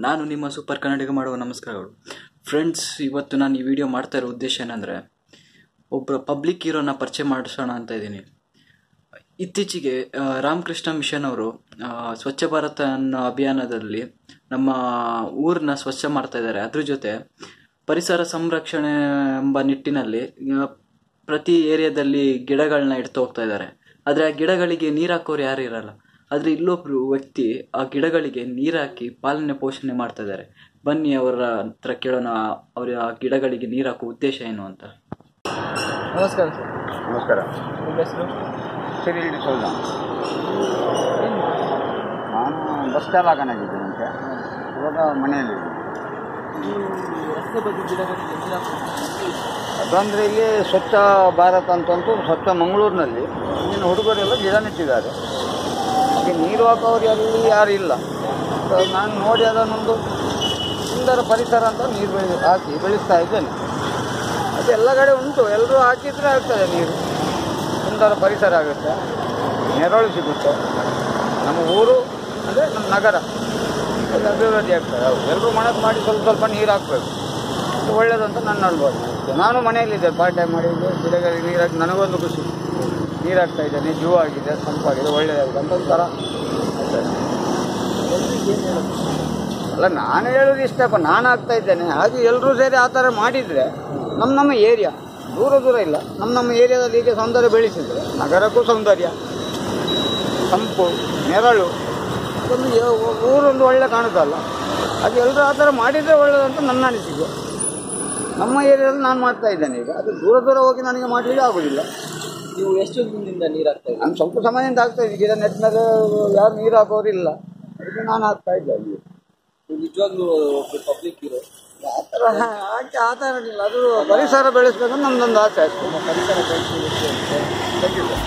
ನಾನು ನಿಮ್ಮ ಸೂಪರ್ ಕನ್ನಡಿಗ ಮಾಡುವ ನಮಸ್ಕಾರಗಳು ಫ್ರೆಂಡ್ಸ್. ಇವತ್ತು ನಾನು ಈ ವಿಡಿಯೋ ಮಾಡ್ತಾ ಇರೋ ಉದ್ದೇಶ ಏನಂದರೆ, ಒಬ್ಬ ಪಬ್ಲಿಕ್ ಹೀರೋನ ಪರಿಚಯ ಮಾಡಿಸೋಣ ಅಂತ ಇದ್ದೀನಿ. ಇತ್ತೀಚೆಗೆ ರಾಮಕೃಷ್ಣ ಮಿಷನ್ ಅವರು ಸ್ವಚ್ಛ ಭಾರತ ಅನ್ನೋ ಅಭಿಯಾನದಲ್ಲಿ ನಮ್ಮ ಊರನ್ನ ಸ್ವಚ್ಛ ಮಾಡ್ತಾ ಇದ್ದಾರೆ. ಅದ್ರ ಜೊತೆ ಪರಿಸರ ಸಂರಕ್ಷಣೆ ಎಂಬ ನಿಟ್ಟಿನಲ್ಲಿ ಪ್ರತಿ ಏರಿಯಾದಲ್ಲಿ ಗಿಡಗಳನ್ನ ಇಡ್ತಾ ಹೋಗ್ತಾ ಇದ್ದಾರೆ. ಆದರೆ ಆ ಗಿಡಗಳಿಗೆ ನೀರು ಹಾಕೋರು ಯಾರು ಇರಲ್ಲ. ಆದರೆ ಇಲ್ಲೊಬ್ರು ವ್ಯಕ್ತಿ ಆ ಗಿಡಗಳಿಗೆ ನೀರು ಹಾಕಿ ಪಾಲನೆ ಪೋಷಣೆ ಮಾಡ್ತಾ ಇದ್ದಾರೆ. ಬನ್ನಿ ಅವರ ಹತ್ರ ಕೇಳೋಣ, ಅವರ ಆ ಗಿಡಗಳಿಗೆ ನೀರು ಹಾಕೋ ಉದ್ದೇಶ ಏನು ಅಂತ. ನಮಸ್ಕಾರ ಸರ್. ನಮಸ್ಕಾರ. ನಿಮ್ಮ ಹೆಸರು? ಸರಿ ಸೌದ. ನಾನು ಬಸ್ ಚಾಲಕನಾಗಿದ್ದೀನಿ ಅಂತ ಇವಾಗ ಮನೆಯಲ್ಲಿ. ಈ ರಸ್ತೆ ಬಗ್ಗೆ ಗಿಡಗಳಿಗೆ ನೀರು ಅದಂದರೆ ಇಲ್ಲಿ ಸ್ವಚ್ಛ ಭಾರತ ಅಂತಂತೂ ಸ್ವಚ್ಛ ಮಂಗಳೂರಿನಲ್ಲಿ ಇಲ್ಲಿನ ಹುಡುಗರೆಲ್ಲ ಗಿಡ ನೆಟ್ಟಿದ್ದಾರೆ. ಈಗ ನೀರು ಹಾಕೋರು ಅಲ್ಲಿ ಯಾರು ಇಲ್ಲ. ನಾನು ನೋಡಿ ಅದನ್ನೊಂದು ಸುಂದರ ಪರಿಸರ ಅಂತ ನೀರು ಹಾಕಿ ಬೆಳೆಸ್ತಾ ಇದ್ದೇನೆ. ಅದು ಎಲ್ಲ ಕಡೆ ಉಂಟು, ಎಲ್ಲರೂ ಹಾಕಿದರೆ ಆಗ್ತದೆ ನೀರು. ಸುಂದರ ಪರಿಸರ ಆಗುತ್ತೆ, ನೆರಳು ಸಿಗುತ್ತೆ. ನಮ್ಮ ಊರು ಅಂದರೆ ನಮ್ಮ ನಗರ ಅದು ಅಭಿವೃದ್ಧಿ ಆಗ್ತದೆ. ಎಲ್ಲರೂ ಮನಸ್ಸು ಮಾಡಿ ಸ್ವಲ್ಪ ಸ್ವಲ್ಪ ನೀರು ಹಾಕಬೇಕು, ಅದು ಒಳ್ಳೆಯದಂತ ನನ್ನ ಅನುಭವ. ನಾನು ಮನೆಯಲ್ಲಿದ್ದೆ, ಪಾರ್ಟ್ ಟೈಮ್ ಮಾಡಿದ್ದೆ, ಗಿಡಗಳಿಗೆ ನೀರು ಹಾಕಿ ನನಗೊಂದು ಖುಷಿ. ನೀರು ಹಾಕ್ತಾ ಇದ್ದೇನೆ, ಜೀವ ಆಗಿದೆ, ತಂಪಾಗಿದೆ, ಒಳ್ಳೆಯದಾಗಿದೆ ಅಂತ ಒಂಥರ ಅಲ್ಲ. ನಾನು ಹೇಳೋದು ಇಷ್ಟಪ್ಪ, ನಾನು ಆಗ್ತಾ ಇದ್ದೇನೆ. ಹಾಗೆ ಎಲ್ಲರೂ ಸೇರಿ ಆ ಥರ ಮಾಡಿದರೆ ನಮ್ಮ ಏರಿಯಾ ದೂರ ಇಲ್ಲ, ನಮ್ಮ ಏರಿಯಾದಲ್ಲಿ ಹೀಗೆ ಸೌಂದರ್ಯ ಬೆಳೆಸಿದರೆ ನಗರಕ್ಕೂ ಸೌಂದರ್ಯ, ತಂಪು, ನೆರಳು, ಒಂದು ಊರೊಂದು ಒಳ್ಳೆ ಕಾಣುತ್ತಲ್ಲ. ಅದು ಎಲ್ಲರೂ ಆ ಥರ ಮಾಡಿದರೆ ಒಳ್ಳೆಯದಂತ ನನ್ನ ಅನಿಸಿಕೆ. ನಮ್ಮ ಏರಿಯಾದಲ್ಲಿ ನಾನು ಮಾಡ್ತಾ ಇದ್ದೇನೆ. ಈಗ ಅದು ದೂರ ಹೋಗಿ ನನಗೆ ಮಾಡಲಿಕ್ಕೆ ಆಗೋದಿಲ್ಲ. ನೀವು ಎಷ್ಟು ದಿನದಿಂದ ನೀರು ಹಾಕ್ತಾ ಇದ್ದೀರಿ? ನಾನು ಸ್ವಲ್ಪ ಸಮಯದಿಂದ ಆಗ್ತಾ ಇದ್ದೀನಿ. ಗಿಡ ನೆಟ್ಟ ಮೇಲೆ ಯಾರು ನೀರು ಹಾಕೋರು ಇಲ್ಲ, ಅದಕ್ಕೆ ನಾನು ಹಾಕ್ತಾ ಇದ್ದೆ. ನಿಜವಾಗ್ಲೂ ಪಬ್ಲಿಕ್ ಹೀರೋ. ಆ ಥರ ಇಲ್ಲ, ಅದು ಪರಿಸರ ಬೆಳೆಸ್ಬೇಕಂತ ನಮ್ಮದೊಂದು ಆಸೆ ಅಷ್ಟೇ. ಪರಿಸರ ಬೆಳೆಸಲಿಕ್ಕೆ